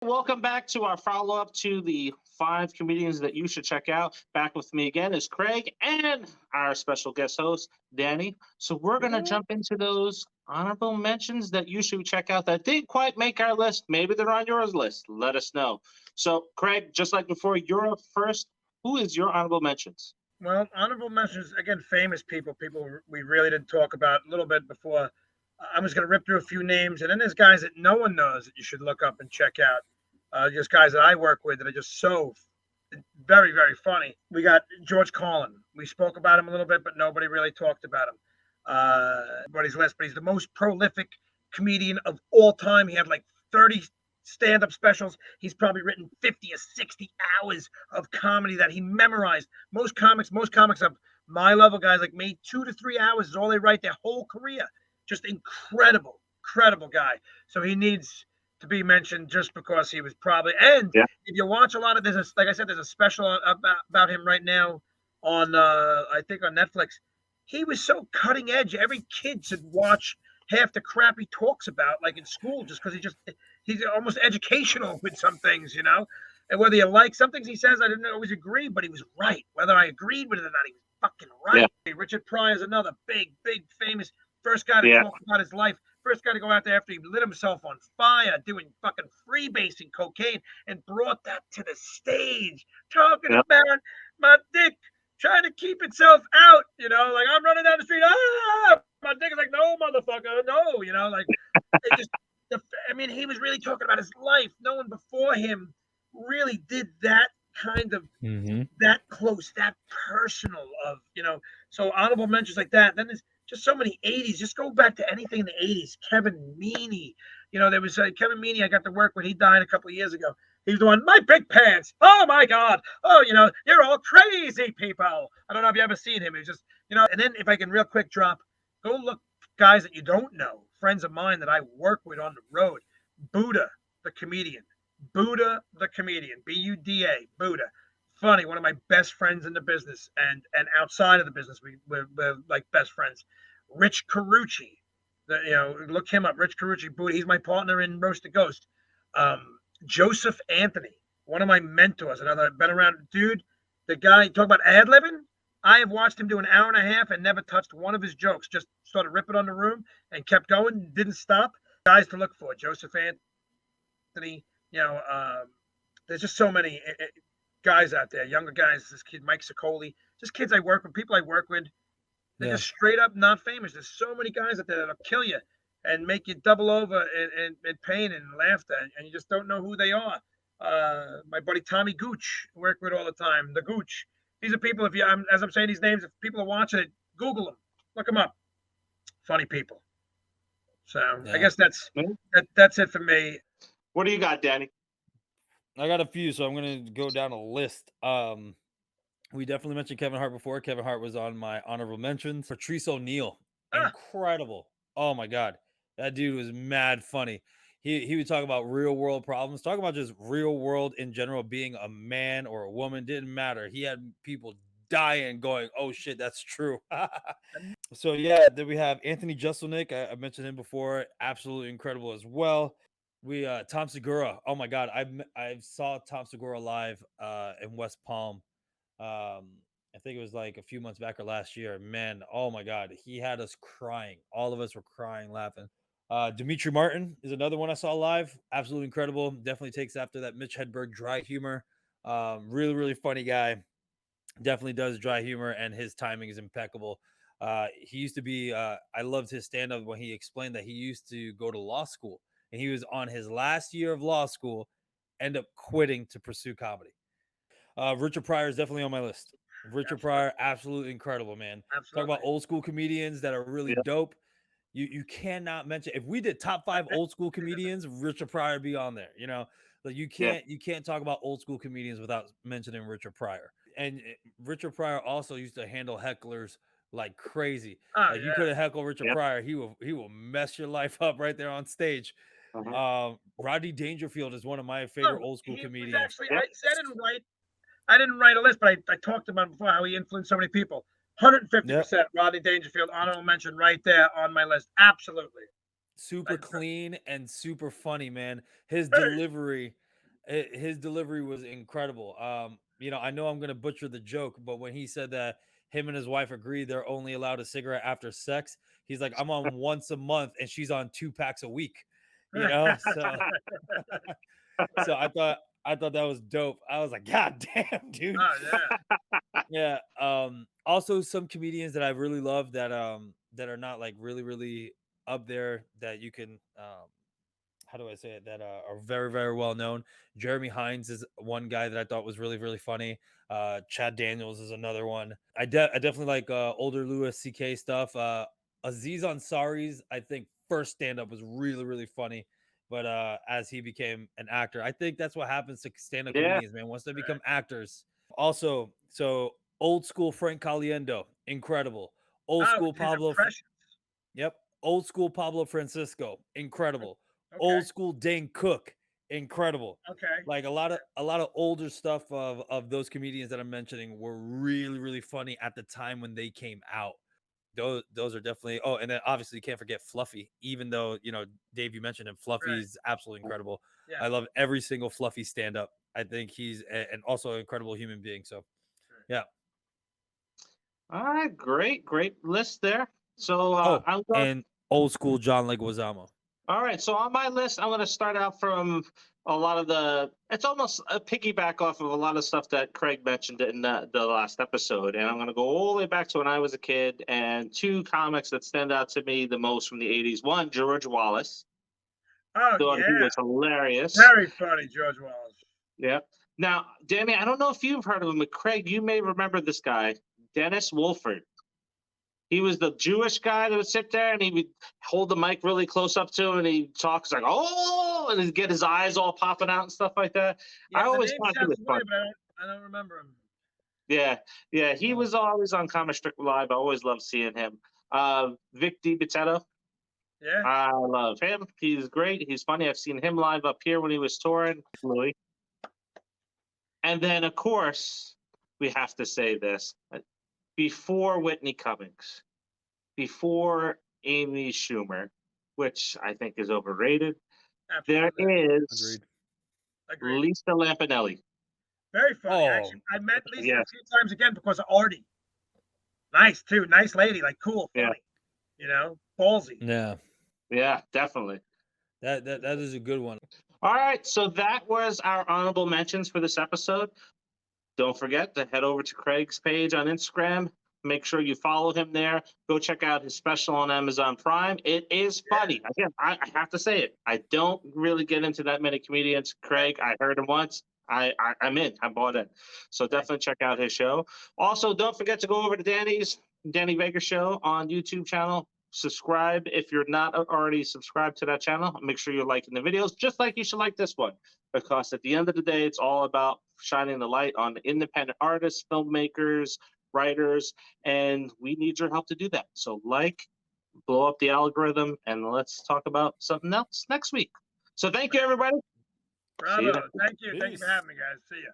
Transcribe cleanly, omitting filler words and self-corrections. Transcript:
welcome back to our follow up to the 5 comedians that you should check out. Back with me again is Craig and our special guest host, Danny. So, we're going to jump into those honorable mentions that you should check out that didn't quite make our list. Maybe they're on yours list. Let us know. So, Craig, just like before, you're up first. Who is your honorable mentions? Well, honorable mentions again, famous people we really didn't talk about a little bit before. I'm just gonna rip through a few names, and then there's guys that no one knows that you should look up and check out. Just guys that I work with that are just so very, very funny. We got George Carlin. We spoke about him a little bit, but nobody really talked about him. Everybody's list, but he's the most prolific comedian of all time. He had like 30 stand-up specials. He's probably written 50 or 60 hours of comedy that he memorized. Most comics of my level, guys like me, 2 to 3 hours is all they write their whole career. Just incredible guy. So he needs to be mentioned just because he was probably. And Yeah. if you watch a lot of like I said, there's a special about him right now on I think on Netflix. He was so cutting edge. Every kid should watch half the crap he talks about, like in school, just because he's almost educational with some things. And whether you like some things he says, I didn't always agree, but he was right. Whether I agreed with it or not, he was fucking Yeah. right. Richard Pryor is another big, famous first guy to Yeah. talk about his life. First guy to go out there after he lit himself on fire, doing fucking freebasing cocaine, and brought that to the stage, talking Yeah. about my dick trying to keep itself out, like I'm running down the street, my dick is like, no, motherfucker, no, like it just, I mean, he was really talking about his life. No one before him really did that kind of Mm-hmm. that close, that personal so honorable mentions like that. Then there's just so many 80s. Just go back to anything in the 80s. Kevin Meaney. There was Kevin Meaney I got to work with. He died a couple of years ago. He's the one, my big pants. Oh my God. Oh, you're all crazy people. I don't know if you ever seen him. He was just, and then if I can real quick drop, go look guys that you don't know, friends of mine that I work with on the road. Buddha, the comedian. Buddha, the comedian. Buda. Buddha. Funny, one of my best friends in the business, and outside of the business, we're like best friends. Rich Carucci, look him up. Rich Carucci, Buddha. He's my partner in Roast the Ghost. Joseph Anthony, one of my mentors, another been around dude. The guy talk about ad libbing. I have watched him do an hour and a half and never touched one of his jokes. Just started ripping on the room and kept going, didn't stop. Guys to look for: Joseph Anthony. There's just so many guys out there, younger guys. This kid Mike Sicoli, just kids I work with, people I work with. They're just straight up not famous. There's so many guys out there that'll kill you and make you double over in pain and laughter, and you just don't know who they are. My buddy Tommy Gooch, I work with all the time. The Gooch. These are people. As I'm saying these names, if people are watching it, Google them, look them up. Funny people. So I Yeah. guess that's it for me. What do you got, Danny? I got a few, so I'm gonna go down a list. We definitely mentioned Kevin Hart before. Kevin Hart was on my honorable mentions. Patrice O'Neal, Ah, incredible. Oh my god, that dude was mad funny. He would talk about real world problems, talk about just real world in general, being a man or a woman didn't matter. He had people dying, going, "Oh shit, that's true." So yeah, then we have Anthony Jeselnik. I mentioned him before. Absolutely incredible as well. We Tom Segura. Oh my god, I saw Tom Segura live in West Palm. I think it was like a few months back or last year. Man, oh my god, he had us crying. All of us were crying, laughing. Dimitri Martin is another one I saw live. Absolutely incredible. Definitely takes after that Mitch Hedberg dry humor. Really funny guy. Definitely does dry humor, and his timing is impeccable. He used to be. I loved his stand up when he explained that he used to go to law school, and he was on his last year of law school, end up quitting to pursue comedy. Richard Pryor is definitely on my list. Richard absolutely, Pryor, absolutely incredible, man. Talk about absolutely. old school comedians that are really Yeah. dope. You cannot mention, if we did top five old school comedians, Richard Pryor be on there. Like Yeah. you can't talk about old school comedians without mentioning Richard Pryor. And Richard Pryor also used to handle hecklers like crazy. Oh Like you yeah. could have heckled Richard Yeah. Pryor, he will mess your life up right there on stage. Uh-huh. Rodney Dangerfield is one of my Oh, favorite old school he was comedians. actually. Yeah. I didn't write a list, but I talked about before how he influenced so many people. Yep. 150%. Rodney Dangerfield, honorable mention right there on my list. Absolutely. Super I, clean and super funny, man. His very, delivery. His delivery was incredible. I know I'm gonna butcher the joke, but when he said that him and his wife agree they're only allowed a cigarette after sex, he's like, I'm on once a month and she's on 2 packs a week. So I thought that was dope. I was like, God damn, dude. Oh yeah. Yeah. Also some comedians that I really love that are not like really, really up there that you can how do I say it, that are very, very well known. Jeremy Hines is one guy that I thought was really, really funny. Chad Daniels is another one. I definitely like older Louis CK stuff. Aziz Ansari's I think first stand up was really, really funny. But as he became an actor, I think that's what happens to stand up Yeah. comedians, man. Once they become actors. Also, so old school Frank Caliendo, incredible. Old Oh, school his Pablo. impressions. Yep. Old school Pablo Francisco, incredible. Okay. Old school Dane Cook, incredible. Okay. Like a lot of older stuff of those comedians that I'm mentioning were really, really funny at the time when they came out. Those are definitely. Oh, and then obviously you can't forget Fluffy. Even though Dave, you mentioned him, Right. Fluffy's absolutely incredible. Yeah. I love every single Fluffy stand up. I think he's and also an incredible human being. So yeah. All right, great list there. So Oh, I'm going. and old school John Leguizamo. All right, so on my list, I'm going to start out from a lot of the. It's almost a piggyback off of a lot of stuff that Craig mentioned in the last episode, and I'm going to go all the way back to when I was a kid. And two comics that stand out to me the most from the '80s. One, George Wallace. Oh Thought he yeah. was hilarious. Very funny, George Wallace. Yeah. Now, Danny, I don't know if you've heard of him, but Craig, you may remember this guy, Dennis Wolford. He was the Jewish guy that would sit there and he would hold the mic really close up to him and he talks like, oh, and he'd get his eyes all popping out and stuff like that. Yeah, I the always name thought he sounds was fun. familiar, but I don't remember him. Yeah. He was always on Comic Strip Live. I always loved seeing him. Vic DiBitetto, Yeah. I love him. He's great. He's funny. I've seen him live up here when he was touring. Louis. And then, of course, we have to say this. Before Whitney Cummings, before Amy Schumer, which I think is overrated, there Absolutely. is Agreed. Lisa Lampanelli. Very funny. Oh, Actually, I met Lisa Yeah. a few times again because of Artie. Nice too. Nice lady. Like cool, Yeah. funny. Ballsy. yeah. Definitely. That is a good one. All right, so that was our honorable mentions for this episode. Don't forget to head over to Craig's page on Instagram. Make sure you follow him there. Go check out his special on Amazon Prime. It is funny. Again, I have to say it. I don't really get into that many comedians. Craig, I heard him once. I'm in. I bought in. So definitely check out his show. Also, don't forget to go over to Danny Vega Show on YouTube channel. Subscribe if you're not already subscribed to that channel. Make sure you're liking the videos, just like you should like this one. Because at the end of the day, it's all about shining the light on independent artists, filmmakers, writers, and we need your help to do that. So blow up the algorithm, and let's talk about something else next week. So thank you, everybody. See you Bravo. next week. Thank you. Thank you for Peace. having me, guys. See ya.